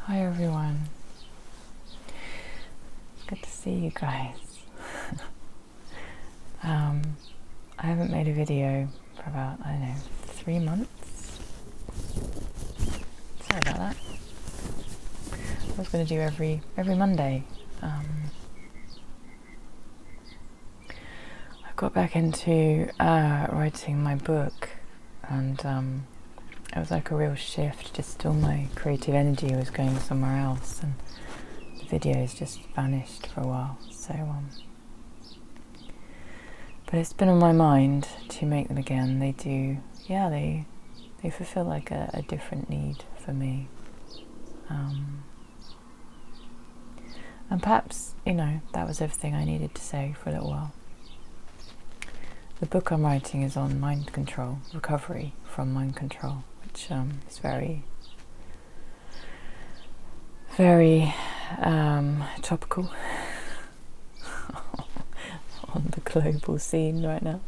Hi everyone. Good to see you guys. I haven't made a video for about, 3 months. Sorry about that. I was going to do every Monday. I got back into writing my book, and it was like a real shift. Just all my creative energy was going somewhere else, and the videos just vanished for a while. So but it's been on my mind to make them again. They do, they fulfill like a different need for me. And perhaps, that was everything I needed to say for a little while. The book I'm writing is on mind control, recovery from mind control, which is very, very topical on the global scene right now.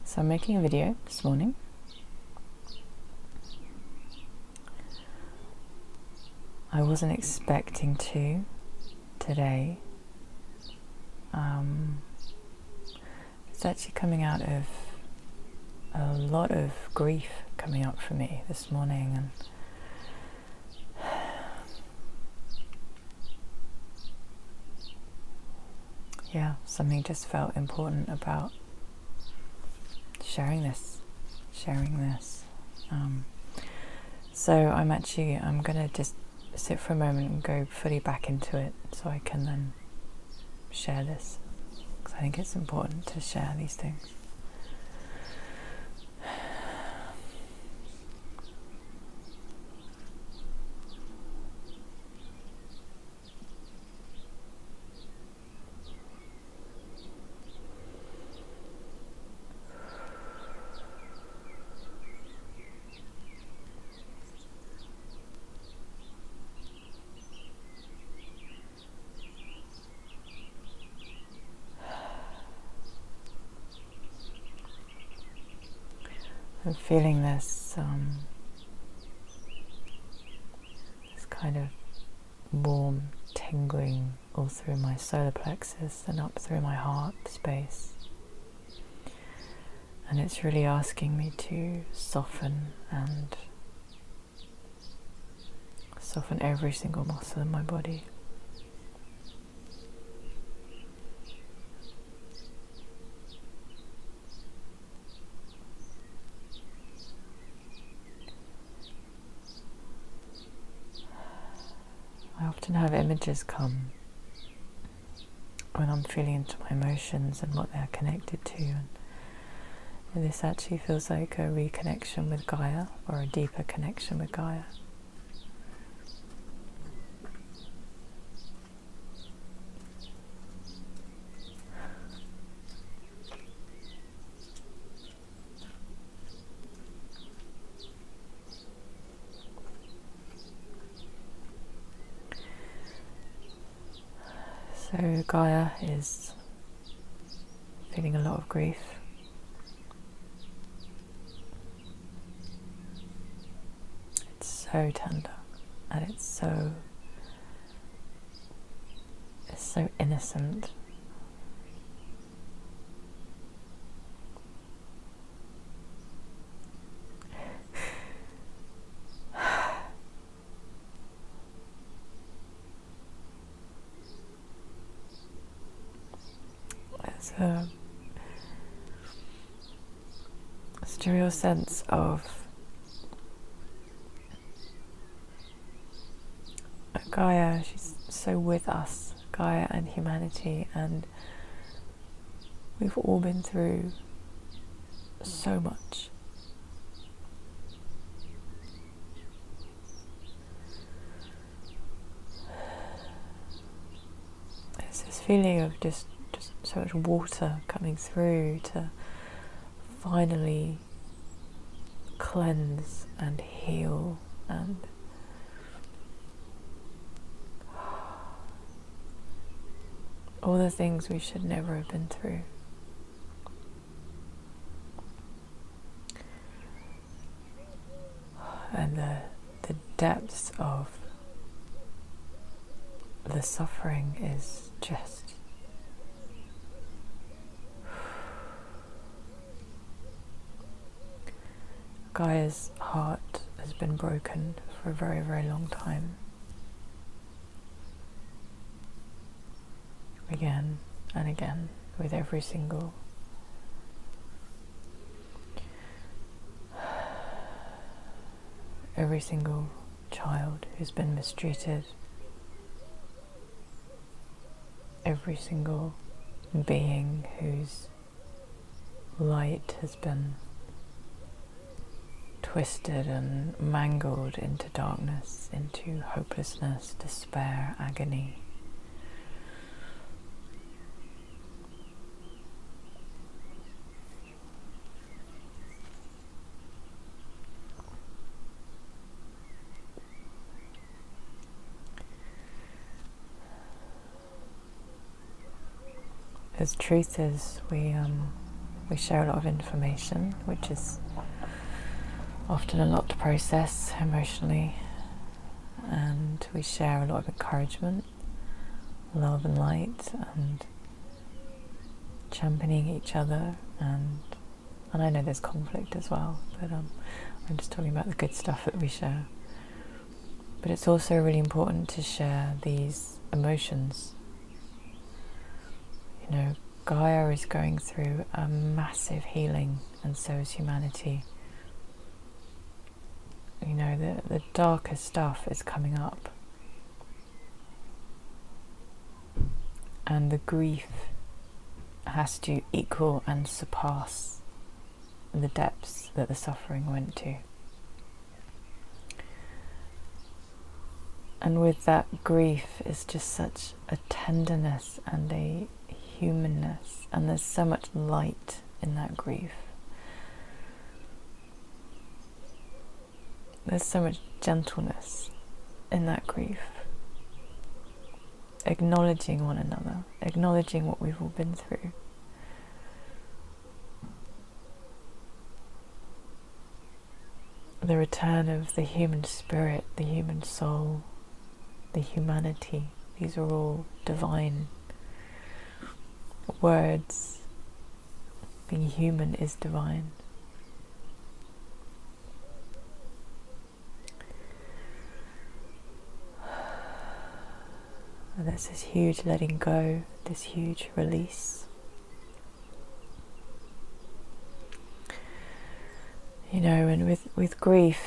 So I'm making a video this morning. I wasn't expecting to today. It's actually coming out of a lot of grief coming up for me this morning, and something just felt important about sharing this. So I'm going to just sit for a moment and go fully back into it so I can then share this, because I think it's important to share these things. I'm feeling this kind of warm tingling all through my solar plexus and up through my heart space. And it's really asking me to soften every single muscle in my body. I often have images come when I'm feeling into my emotions and what they're connected to, and this actually feels like a reconnection with Gaia, or a deeper connection with Gaia. So Gaia is feeling a lot of grief. It's so tender, and it's so innocent. It's a real sense of Gaia. She's so with us, Gaia and humanity, and we've all been through so much. It's this feeling of just so much water coming through to finally cleanse and heal and all the things we should never have been through. the depths of the suffering is just Gaia's heart has been broken for a very, very long time. Again and again, with every single child who's been mistreated, every single being whose light has been twisted and mangled into darkness, into hopelessness, despair, agony. As truth is, we share a lot of information, which is often a lot to process emotionally, and we share a lot of encouragement, love and light, and championing each other, and I know there's conflict as well, but I'm just talking about the good stuff that we share. But it's also really important to share these emotions. You know, Gaia is going through a massive healing, and so is humanity. You know, the darker stuff is coming up, and the grief has to equal and surpass the depths that the suffering went to. And with that grief is just such a tenderness and a humanness, and there's so much light in that grief. There's so much gentleness in that grief. Acknowledging one another, acknowledging what we've all been through. The return of the human spirit, the human soul, the humanity, these are all divine words. Being human is divine. And there's this huge letting go, this huge release. You know, and with grief,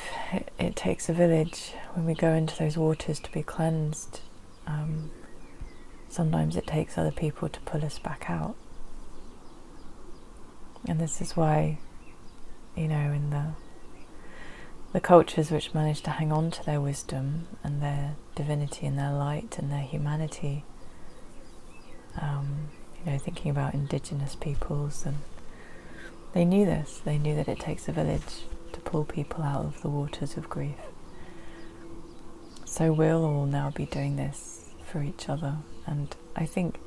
it takes a village. When we go into those waters to be cleansed, sometimes it takes other people to pull us back out. And this is why, you know, in the cultures which manage to hang on to their wisdom and their divinity and their light and their humanity, you know, thinking about indigenous peoples, and they knew this. They knew that it takes a village to pull people out of the waters of grief. So we'll all now be doing this for each other. And I think,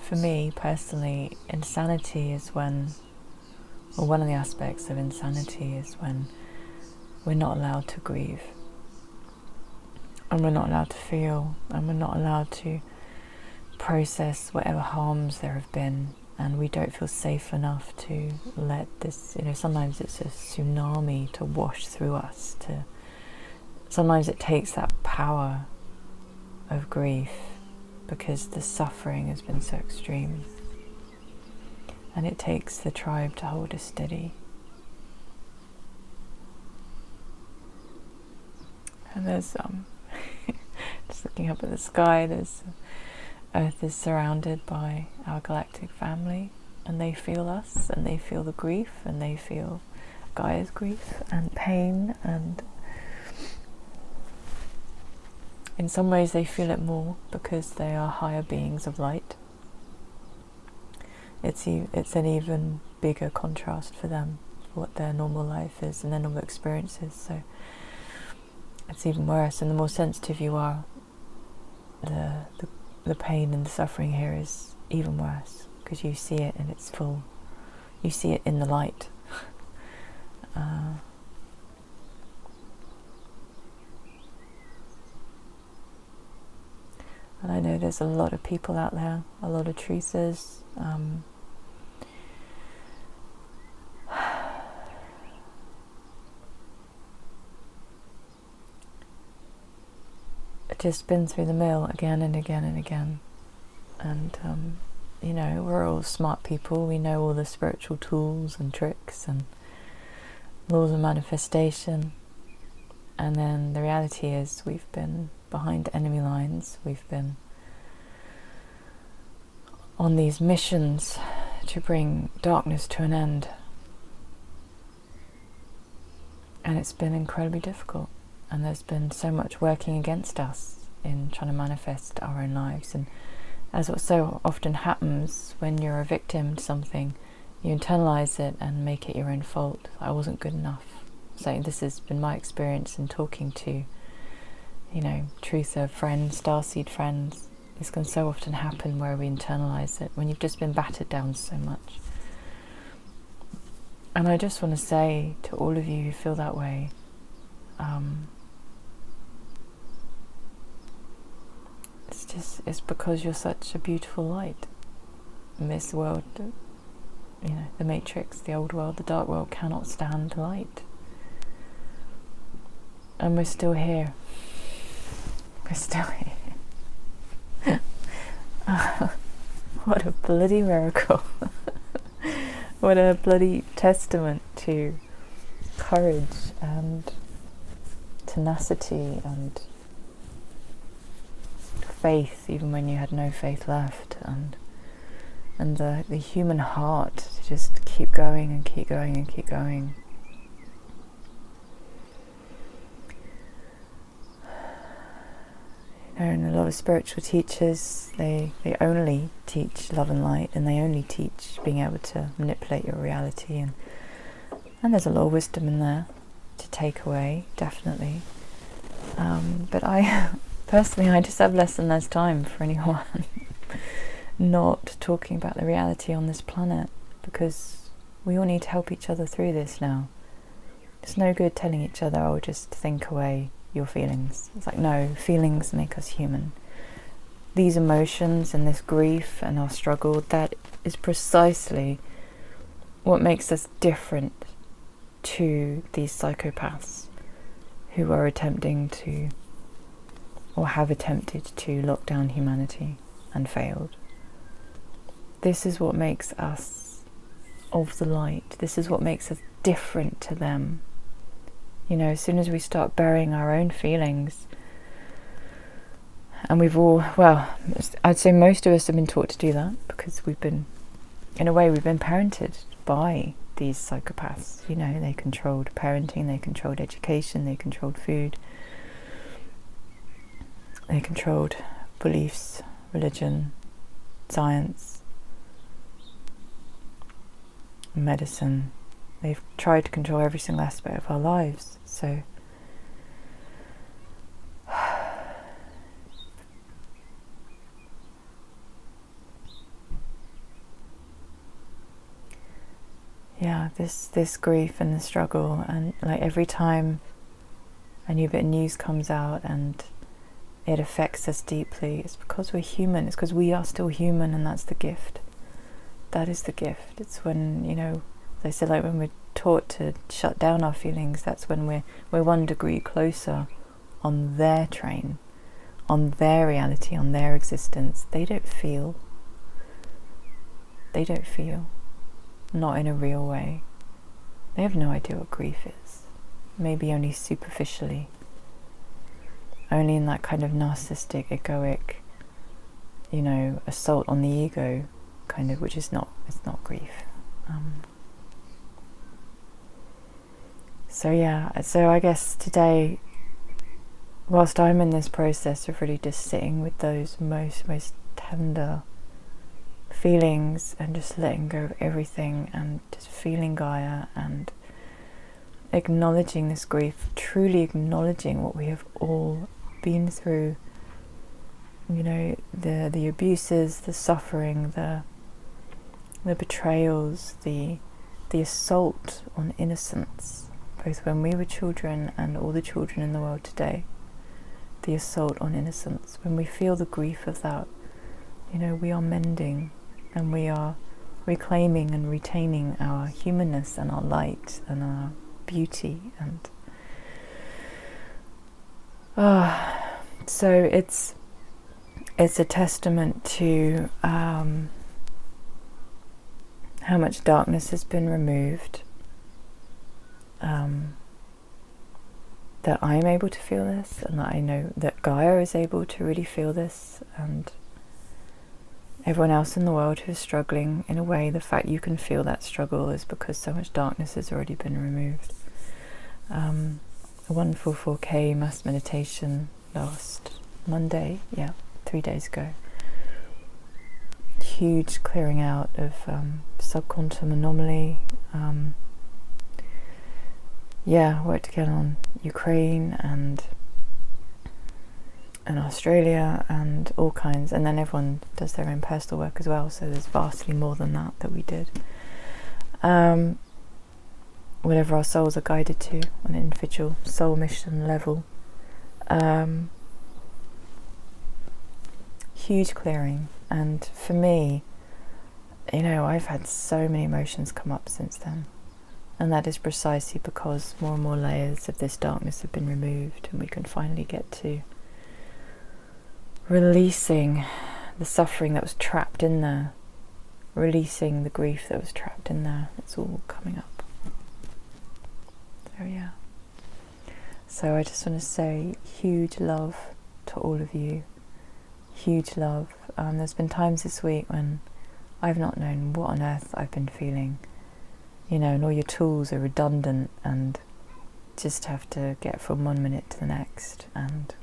for me personally, insanity is when, or one of the aspects of insanity is when we're not allowed to grieve, and we're not allowed to feel, and we're not allowed to process whatever harms there have been, and we don't feel safe enough to let this, you know, sometimes it's a tsunami to wash through us. Sometimes it takes that power of grief because the suffering has been so extreme, and it takes the tribe to hold us steady. And there's just looking up at the sky, there's Earth is surrounded by our galactic family, and they feel us, and they feel the grief, and they feel Gaia's grief and pain, and in some ways they feel it more because they are higher beings of light. It's an even bigger contrast for them, for what their normal life is and their normal experiences, so it's even worse. And the more sensitive you are, the pain and the suffering here is even worse, because you see it in its full, you see it in the light. And I know there's a lot of people out there, a lot of truthers. Just been through the mill again and again and again. And, you know, we're all smart people. We know all the spiritual tools and tricks and laws of manifestation. And then the reality is we've been behind enemy lines. We've been on these missions to bring darkness to an end. And it's been incredibly difficult. And there's been so much working against us in trying to manifest our own lives. And as what so often happens when you're a victim to something, you internalize it and make it your own fault. I wasn't good enough. So this has been my experience in talking to, you know, truther friends, starseed friends. This can so often happen where we internalize it when you've just been battered down so much. And I just want to say to all of you who feel that way, it's because you're such a beautiful light. In this world, you know, the matrix, the old world, the dark world cannot stand light. And we're still here. We're still here. What a bloody miracle. What a bloody testament to courage and tenacity and faith, even when you had no faith left, and the human heart to just keep going and keep going and keep going. You know, and a lot of spiritual teachers, they only teach love and light, and they only teach being able to manipulate your reality, and there's a lot of wisdom in there to take away, definitely. But personally, I just have less and less time for anyone not talking about the reality on this planet, because we all need to help each other through this now. It's no good telling each other, oh, just think away your feelings. It's like, no, feelings make us human. These emotions and this grief and our struggle, that is precisely what makes us different to these psychopaths who are attempting to, or have attempted to, lock down humanity and failed. This is what makes us of the light. This is what makes us different to them. You know, as soon as we start burying our own feelings, and we've all, well, I'd say most of us have been taught to do that, because we've been, in a way, we've been parented by these psychopaths. You know, they controlled parenting, they controlled education, they controlled food, they controlled beliefs, religion, science, medicine. They've tried to control every single aspect of our lives. So yeah, this grief and the struggle, and like every time a new bit of news comes out and it affects us deeply, it's because we're human. It's because we are still human, and that's the gift. That is the gift. It's when, you know, they say, like, when we're taught to shut down our feelings, that's when we're 1 degree closer on their train, on their reality, on their existence. They don't feel. They don't feel. Not in a real way. They have no idea what grief is. Maybe only superficially. Only in that kind of narcissistic, egoic, you know, assault on the ego, kind of, which is not, it's not grief. So yeah, so I guess today, whilst I'm in this process of really just sitting with those most tender feelings and just letting go of everything and just feeling Gaia and acknowledging this grief, truly acknowledging what we have all been through, you know, the abuses, the suffering, the betrayals, the assault on innocence, both when we were children and all the children in the world today. The assault on innocence. When we feel the grief of that, we are mending and we are reclaiming and retaining our humanness and our light and our beauty. And so it's a testament to how much darkness has been removed, that I'm able to feel this, and that I know that Gaia is able to really feel this, and everyone else in the world who's struggling. In a way, the fact you can feel that struggle is because so much darkness has already been removed. A wonderful 4K mass meditation last Monday, 3 days ago. Huge clearing out of subquantum anomaly. Worked again on Ukraine and Australia and all kinds, and then everyone does their own personal work as well, so there's vastly more than that we did. Whatever our souls are guided to on an individual soul mission level. Huge clearing, and for me, I've had so many emotions come up since then, and that is precisely because more and more layers of this darkness have been removed, and we can finally get to releasing the suffering that was trapped in there, releasing the grief that was trapped in there. It's all coming up. So I just want to say huge love to all of you. Huge love. There's been times this week when I've not known what on earth I've been feeling, and all your tools are redundant and just have to get from one minute to the next, and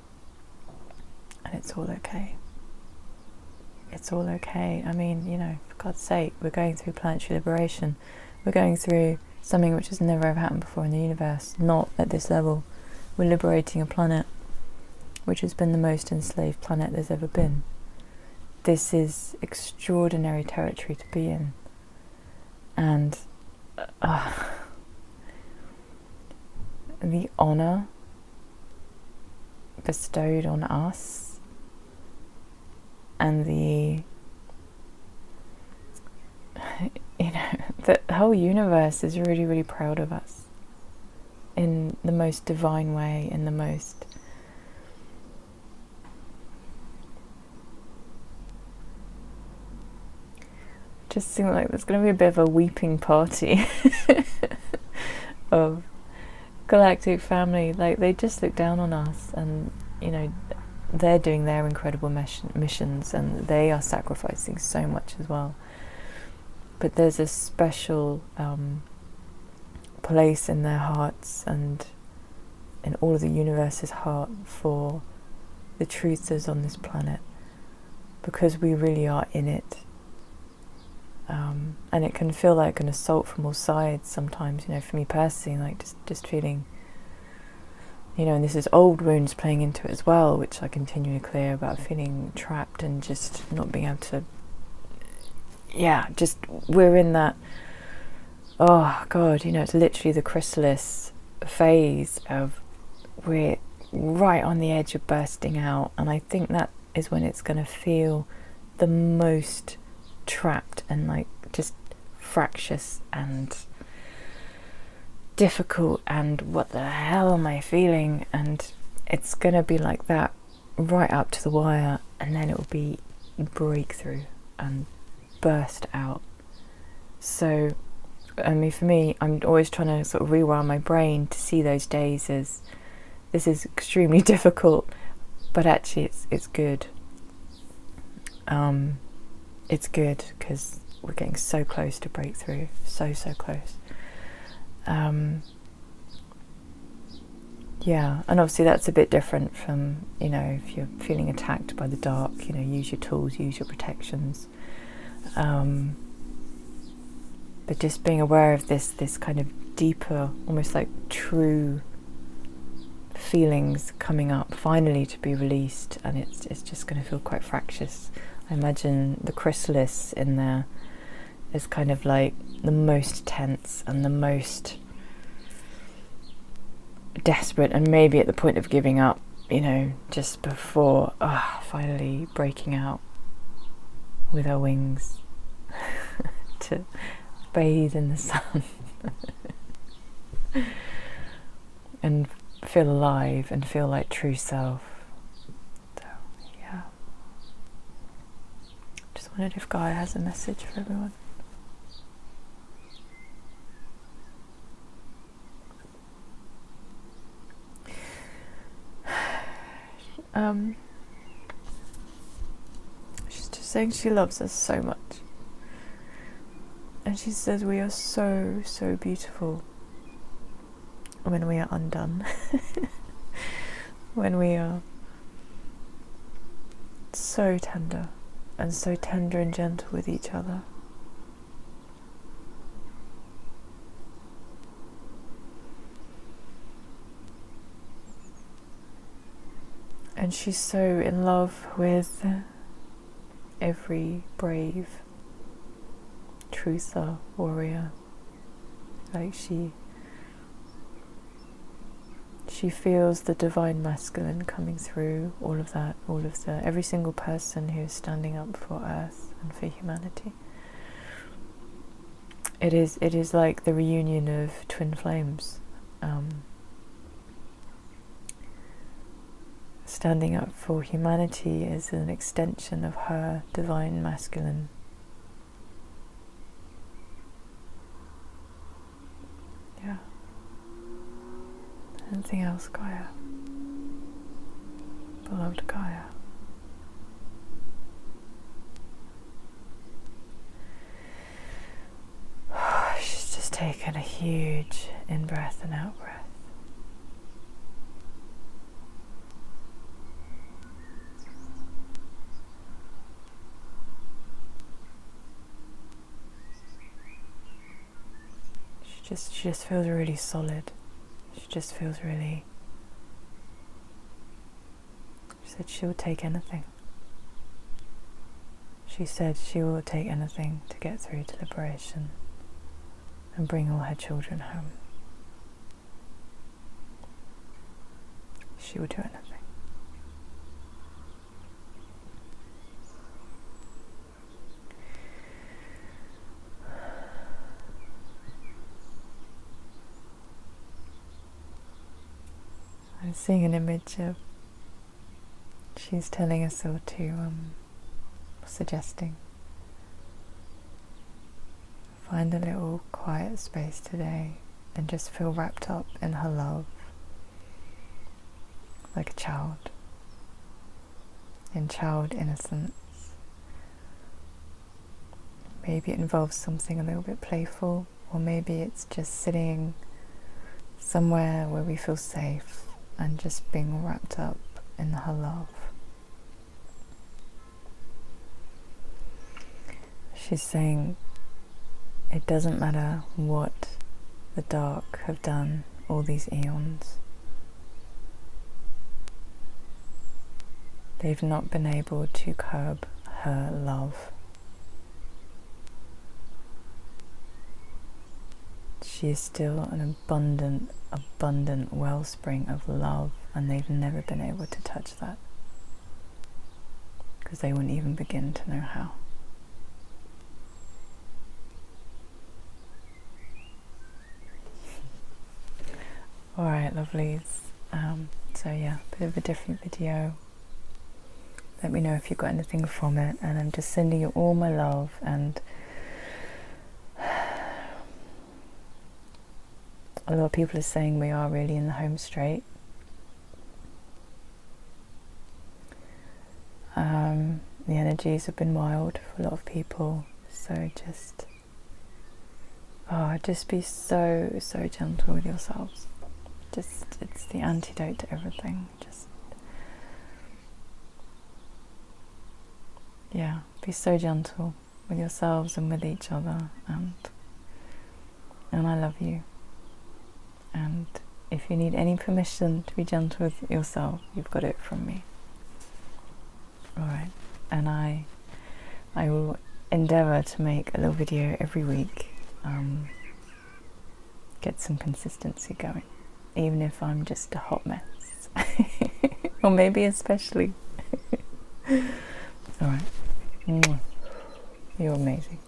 it's all okay. It's all okay. I mean, for God's sake, we're going through planetary liberation. We're going through something which has never ever happened before in the universe, not at this level. We're liberating a planet which has been the most enslaved planet there's ever been. This is extraordinary territory to be in. And the honour bestowed on us, and the whole universe is really, really proud of us in the most divine way, in the most just seems like there's going to be a bit of a weeping party of galactic family. Like, they just look down on us, and they're doing their incredible missions, and they are sacrificing so much as well. But there's a special place in their hearts and in all of the universe's heart for the truthers on this planet, because we really are in it. And it can feel like an assault from all sides sometimes, for me personally, like just feeling, and this is old wounds playing into it as well, which I continue to clear, about feeling trapped and just not being able to, we're in that, oh God, it's literally the chrysalis phase of we're right on the edge of bursting out, and I think that is when it's going to feel the most trapped and like just fractious and difficult, and what the hell am I feeling? And it's going to be like that right up to the wire, and then it will be breakthrough and burst out. So for me, I'm always trying to sort of rewire my brain to see those days as this is extremely difficult, but actually it's good. It's good because we're getting so close to breakthrough, so close. And obviously that's a bit different from, if you're feeling attacked by the dark, use your tools, use your protections. But just being aware of this kind of deeper, almost like true feelings coming up, finally to be released, and it's just going to feel quite fractious. I imagine the chrysalis in there is kind of like the most tense and the most desperate and maybe at the point of giving up, you know, just before finally breaking out with her wings to bathe in the sun and feel alive and feel like true self. So yeah, just wondered if Gaia has a message for everyone. She's just saying she loves us so much, and she says we are so, so beautiful when we are undone. When we are so tender and gentle with each other. And she's so in love with every brave truther warrior. Like she feels the divine masculine coming through all of that, every single person who is standing up for Earth and for humanity. It is like the reunion of twin flames. Standing up for humanity is an extension of her divine masculine. Yeah. Anything else, Gaia? Beloved Gaia. She's just taken a huge in-breath and out-breath. She just feels really solid. She just feels really... She said she will take anything. She said she will take anything to get through to liberation and bring all her children home. She will do anything. I'm seeing an image of, she's telling us all to, suggesting, find a little quiet space today and just feel wrapped up in her love, like a child, in child innocence. Maybe it involves something a little bit playful, or maybe it's just sitting somewhere where we feel safe and just being wrapped up in her love. She's saying it doesn't matter what the dark have done all these eons. They've not been able to curb her love. She is still an abundant wellspring of love, and they've never been able to touch that because they wouldn't even begin to know how. Alright, lovelies. So yeah, bit of a different video. Let me know if you got anything from it, and I'm just sending you all my love, and a lot of people are saying we are really in the home straight. The energies have been wild for a lot of people, so just be so gentle with yourselves. It's the antidote to everything. Be so gentle with yourselves and with each other, and I love you. And if you need any permission to be gentle with yourself, you've got it from me. Alright, and I will endeavour to make a little video every week, get some consistency going. even if I'm just a hot mess. Or maybe especially. Alright. You're amazing.